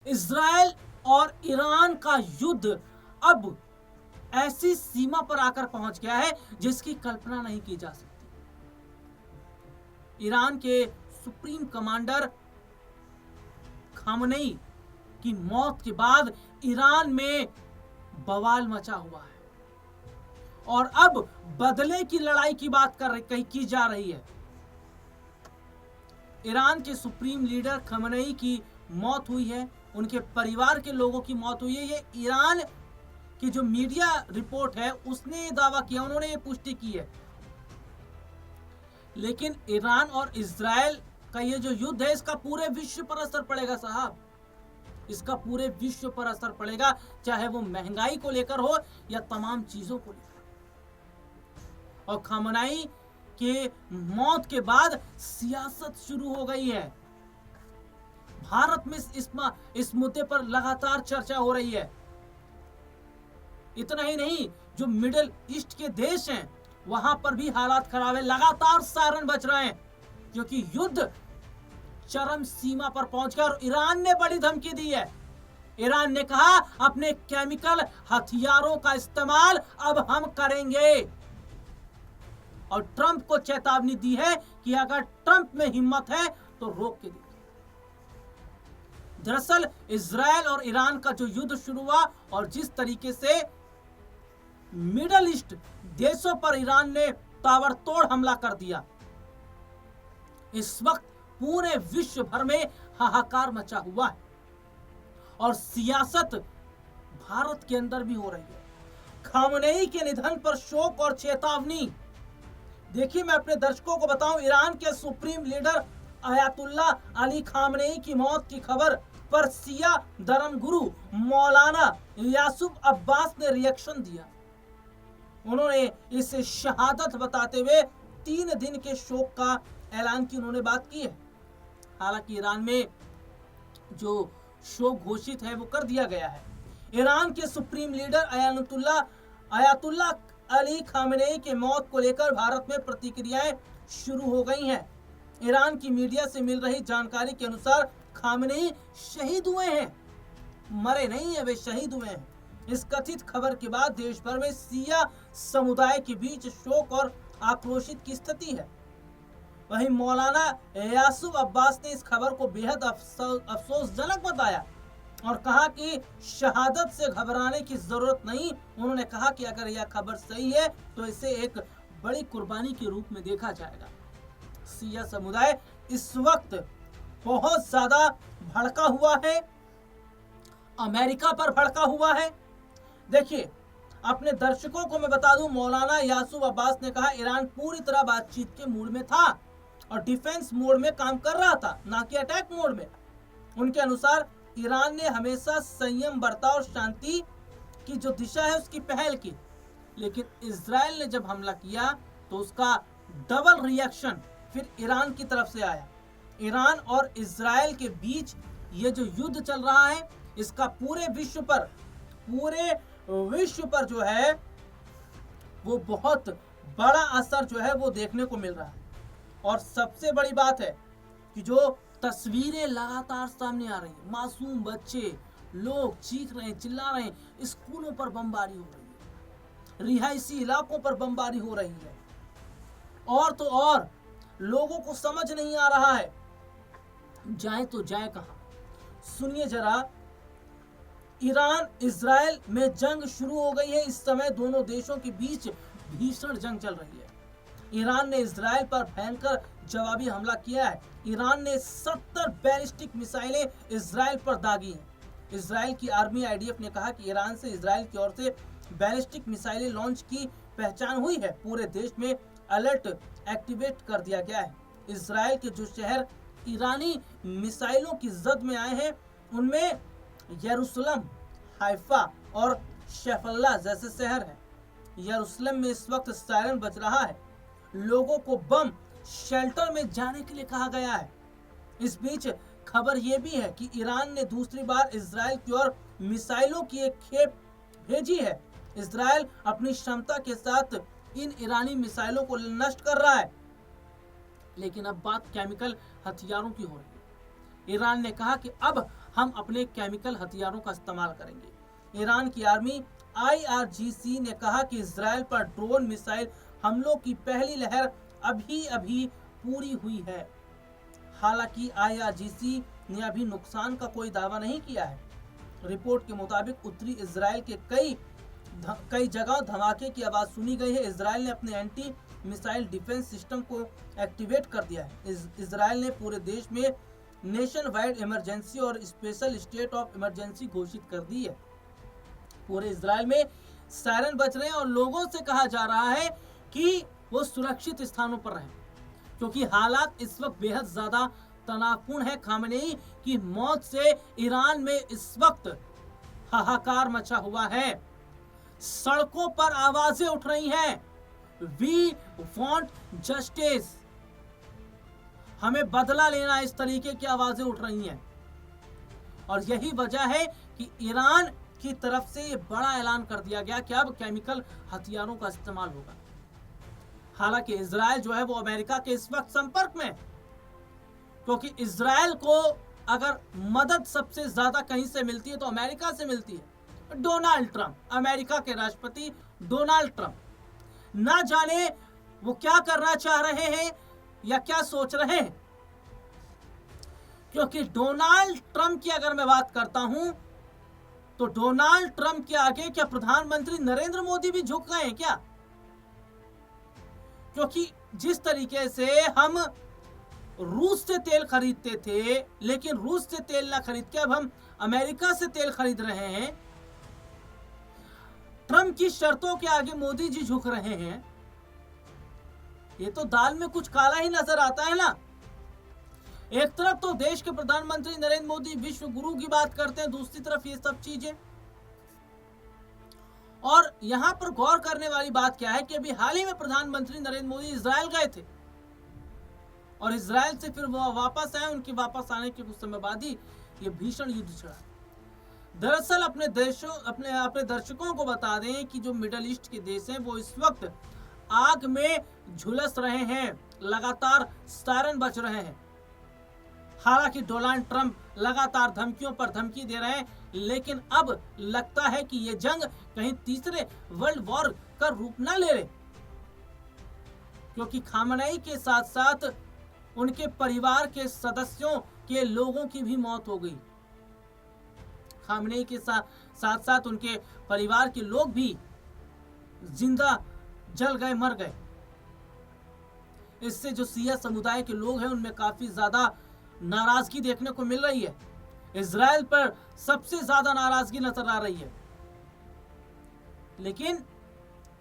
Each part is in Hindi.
इजराइल और ईरान का युद्ध अब ऐसी सीमा पर आकर पहुंच गया है जिसकी कल्पना नहीं की जा सकती। ईरान के सुप्रीम कमांडर खामनेई की मौत के बाद ईरान में बवाल मचा हुआ है और अब बदले की लड़ाई की बात की जा रही है। ईरान के सुप्रीम लीडर खामनेई की मौत हुई है, उनके परिवार के लोगों की मौत हुई है। ये ईरान की जो मीडिया रिपोर्ट है उसने ये दावा किया, उन्होंने ये पुष्टि की है। लेकिन ईरान और इजराइल का ये जो युद्ध है इसका पूरे विश्व पर असर पड़ेगा साहब, इसका पूरे विश्व पर असर पड़ेगा, चाहे वो महंगाई को लेकर हो या तमाम चीजों को लेकर। और खामनेई के मौत के बाद सियासत शुरू हो गई है। भारत में इस मुद्दे पर लगातार चर्चा हो रही है। इतना ही नहीं, जो मिडिल ईस्ट के देश हैं वहां पर भी हालात खराब है, लगातार सायरन बज रहे हैं क्योंकि युद्ध चरम सीमा पर पहुंच गया। और ईरान ने बड़ी धमकी दी है। ईरान ने कहा अपने केमिकल हथियारों का इस्तेमाल अब हम करेंगे और ट्रंप को चेतावनी दी है कि अगर ट्रंप में हिम्मत है तो रोक के देखिए। दरअसल इजराइल और ईरान का जो युद्ध शुरू हुआ और जिस तरीके से मिडिल ईस्ट देशों पर ईरान ने ताबड़तोड़ हमला कर दिया, इस वक्त पूरे विश्व भर में हाहाकार मचा हुआ है और सियासत भारत के अंदर भी हो रही है। खामनेई के निधन पर शोक और चेतावनी। देखिए, मैं अपने दर्शकों को बताऊं, ईरान के supreme leader Ayatollah Ali Khamenei की मौत की खबर पर शिया धर्मगुरु मौलाना यासूफ अब्बास ने रिएक्शन दिया। उन्होंने इसे शहादत बताते हुए 3 दिन के शोक का ऐलान की उन्होंने बात की है। हालांकि ईरान में जो शोक घोषित है वो कर दिया गया है। ईरान के supreme leader Ayatollah Ali Khamenei के मौत को लेकर भारत में प्रतिक्रियाएं शुरू हो गई हैं। ईरान की मीडिया से मिल रही जानकारी के अनुसार खामनेई शहीद हुए हैं, मरे नहीं है, वे शहीद हुए हैं। इस कथित खबर के बाद देश भर में शिया समुदाय के बीच शोक और आक्रोशित की स्थिति है। वहीं मौलाना यासूफ अब्बास ने इस खबर को बेहद अफसोसजनक बताया और कहा कि शहादत से घबराने की जरूरत नहीं। उन्होंने कहा कि अगर यह खबर सही है तो इसे एक बड़ी कुर्बानी के रूप में देखा जाएगा। शिया समुदाय इस वक्त बहुत ज्यादा भड़का हुआ है, अमेरिका पर भड़का हुआ है। देखिए, अपने दर्शकों को मैं बता दूं, मौलाना यासूफ अब्बास ने कहा ईरान पूरी तरह बातचीत के मूड में था और डिफेंस मोड में काम कर रहा था, ना कि अटैक मोड में। उनके अनुसार ईरान ने हमेशा संयम बरता और शांति की जो दिशा है उसकी पहल की, लेकिन इजराइल ने जब हमला किया तो उसका डबल रिएक्शन फिर ईरान की तरफ से आया। ईरान और इजराइल के बीच ये जो युद्ध चल रहा है इसका पूरे विश्व पर जो है वो बहुत बड़ा असर जो है वो देखने को मिल रहा है। और सबसे बड़ी बात है कि जो तस्वीरें लगातार सामने आ रही है, मासूम बच्चे, लोग चीख रहे हैं, चिल्ला रहे हैं, स्कूलों पर बमबारी हो रही है, रिहायशी इलाकों पर बमबारी हो रही है, और तो और लोगों को समझ नहीं आ रहा है जाए तो जाए कहां। सुनिए जरा, ईरान इजराइल में जंग शुरू हो गई है। इस समय दोनों देशों के बीच भीषण जंग चल रही है। ईरान ने इजराइल पर भयंकर जवाबी हमला किया है। ईरान ने 70 बैलिस्टिक मिसाइलें इजराइल पर दागी हैं। इजराइल की आर्मी आईडीएफ ने कहा कि ईरान से इजराइल की ओर से बैलिस्टिक मिसाइलें लॉन्च की पहचान हुई है। पूरे देश में अलर्ट एक्टिवेट कर दिया गया है। इजराइल के जो शहर ईरानी मिसाइलों की जद में आए हैं उनमें यरूशलेम, हाइफा और शेफल्ला जैसे शहर हैं। यरूशलेम में इस वक्त सायरन बज रहा है। लोगों को बम शेल्टर में जाने के लिए कहा गया है। इस बीच खबर यह भी है कि ईरान ने दूसरी बार इजराइल की ओर मिसाइलों की एक खेप भेजी है। इजराइल अपनी क्षमता के साथ इन ईरानी मिसाइलों को नष्ट कर रहा है। लेकिन अब बात केमिकल हथियारों की हो रही है। ईरान ने कहा कि अब हम अपने केमिकल हथियारों का इस्तेमाल करेंगे। ईरान की आर्मी IRGC ने कहा कि इजराइल पर ड्रोन मिसाइल हमलों की पहली लहर अभी अभी पूरी हुई है। हालांकि IRGC ने अभी नुकसान का कोई दावा नहीं किया है। रिपोर्ट के मुताबिक उत्तरी इजराइल के कई जगह धमाके की आवाज सुनी गई है। इजराइल ने अपने एंटी मिसाइल डिफेंस सिस्टम को एक्टिवेट कर दिया है। इजराइल ने पूरे देश में नेशन वाइड इमरजेंसी और स्पेशल स्टेट ऑफ इमरजेंसी घोषित कर दी है। पूरे इजराइल में सायरन बज रहे हैं और लोगों से कहा जा रहा है कि वो सुरक्षित स्थानों पर रहें, क्योंकि हालात इस वक्त बेहद ज्यादा तनावपूर्ण है। खामेनेई की मौत से ईरान में इस वक्त हाहाकार मचा हुआ है। सड़कों पर आवाजें उठ रही हैं, वी वांट जस्टिस, हमें बदला लेना, इस तरीके की आवाजें उठ रही हैं। और यही वजह है कि ईरान की तरफ से ये बड़ा ऐलान कर दिया गया कि अब केमिकल हथियारों का इस्तेमाल होगा। हालांकि इजराइल जो है वो अमेरिका के इस वक्त संपर्क में, क्योंकि इजराइल को अगर मदद सबसे ज्यादा कहीं से मिलती है तो अमेरिका से मिलती है। डोनाल्ड ट्रंप, अमेरिका के राष्ट्रपति डोनाल्ड ट्रंप, ना जाने वो क्या करना चाह रहे हैं या क्या सोच रहे हैं, क्योंकि डोनाल्ड ट्रंप की अगर मैं बात करता हूं तो डोनाल्ड ट्रंप के आगे क्या प्रधानमंत्री नरेंद्र मोदी भी झुक गए हैं क्या? क्योंकि जिस तरीके से हम रूस से तेल खरीदते थे, लेकिन रूस से तेल ना खरीद के अब हम अमेरिका से तेल खरीद रहे हैं, ट्रंप की शर्तों के आगे मोदी जी झुक रहे हैं, ये तो दाल में कुछ काला ही नजर आता है ना। एक तरफ तो देश के प्रधानमंत्री नरेंद्र मोदी विश्व गुरु की बात करते हैं, दूसरी तरफ ये सब चीजें। और यहां पर गौर करने वाली बात क्या है कि अभी हाल ही में प्रधानमंत्री नरेंद्र मोदी इजराइल गए थे और इजराइल से फिर वो वापस आए। उनके वापस आने के कुछ समय बाद ही ये भीषण युद्ध छिड़ा। दरअसल अपने दर्शकों को बता दें कि जो मिडल ईस्ट के देश हैं वो इस वक्त आग में झुलस रहे हैं, लगातार सायरन बज रहे हैं। हालांकि डोनाल्ड ट्रंप लगातार धमकियों पर धमकी दे रहे हैं, लेकिन अब लगता है कि ये जंग कहीं तीसरे वर्ल्ड वॉर का रूप न ले ले, क्योंकि खामेनेई के साथ साथ उनके परिवार के सदस्यों के लोगों की भी मौत हो गई। खामेनेई के साथ साथ उनके परिवार के लोग भी जिंदा जल गए, मर गए। इससे जो शिया समुदाय के लोग हैं उनमें काफी ज्यादा नाराजगी देखने को मिल रही है। इजराइल पर सबसे ज्यादा नाराजगी नजर आ रही है। लेकिन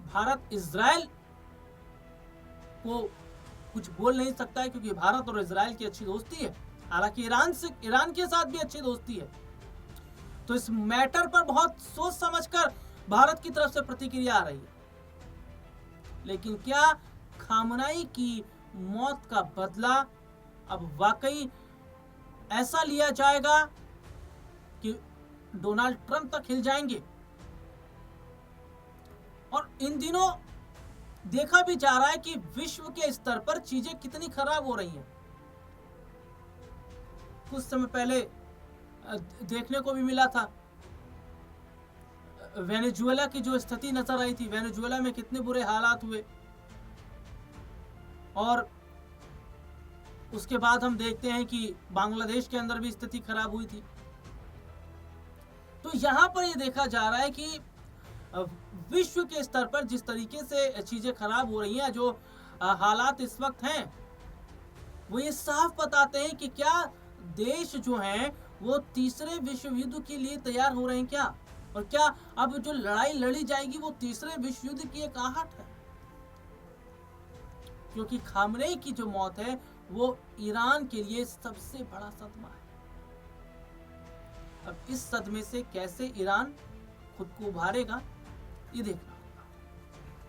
भारत इजराइल को कुछ बोल नहीं सकता है, क्योंकि भारत और इजराइल की अच्छी दोस्ती है। हालांकि ईरान के साथ भी अच्छी दोस्ती है। तो इस मैटर पर बहुत सोच समझकर भारत की तरफ से प्रतिक्रिया आ रही है। लेकिन क्या खामेनेई की मौत का बदला अब वाकई ऐसा लिया जाएगा कि डोनाल्ड ट्रंप तक हिल जाएंगे? और इन दिनों देखा भी जा रहा है कि विश्व के स्तर पर चीजें कितनी खराब हो रही हैं। कुछ समय पहले देखने को भी मिला था वेनेजुएला की जो स्थिति नजर आई थी। वेनेजुएला में कितने बुरे हालात हुए, और उसके बाद हम देखते हैं कि बांग्लादेश के अंदर भी स्थिति खराब हुई थी। तो यहां पर यह देखा जा रहा है कि विश्व के स्तर पर जिस तरीके से चीजें खराब हो रही हैं, जो हालात इस वक्त हैं, वो ये साफ बताते हैं कि क्या देश जो हैं वो तीसरे विश्व युद्ध के लिए तैयार हो रहे हैं क्या? और क्या अब जो लड़ाई लड़ी जाएगी वो तीसरे विश्व युद्ध की एक आहट है? क्योंकि खामेनेई की जो मौत है वो ईरान के लिए सबसे बड़ा सदमा है। अब इस सदमे से कैसे ईरान खुद को उभारेगा, ये देखना।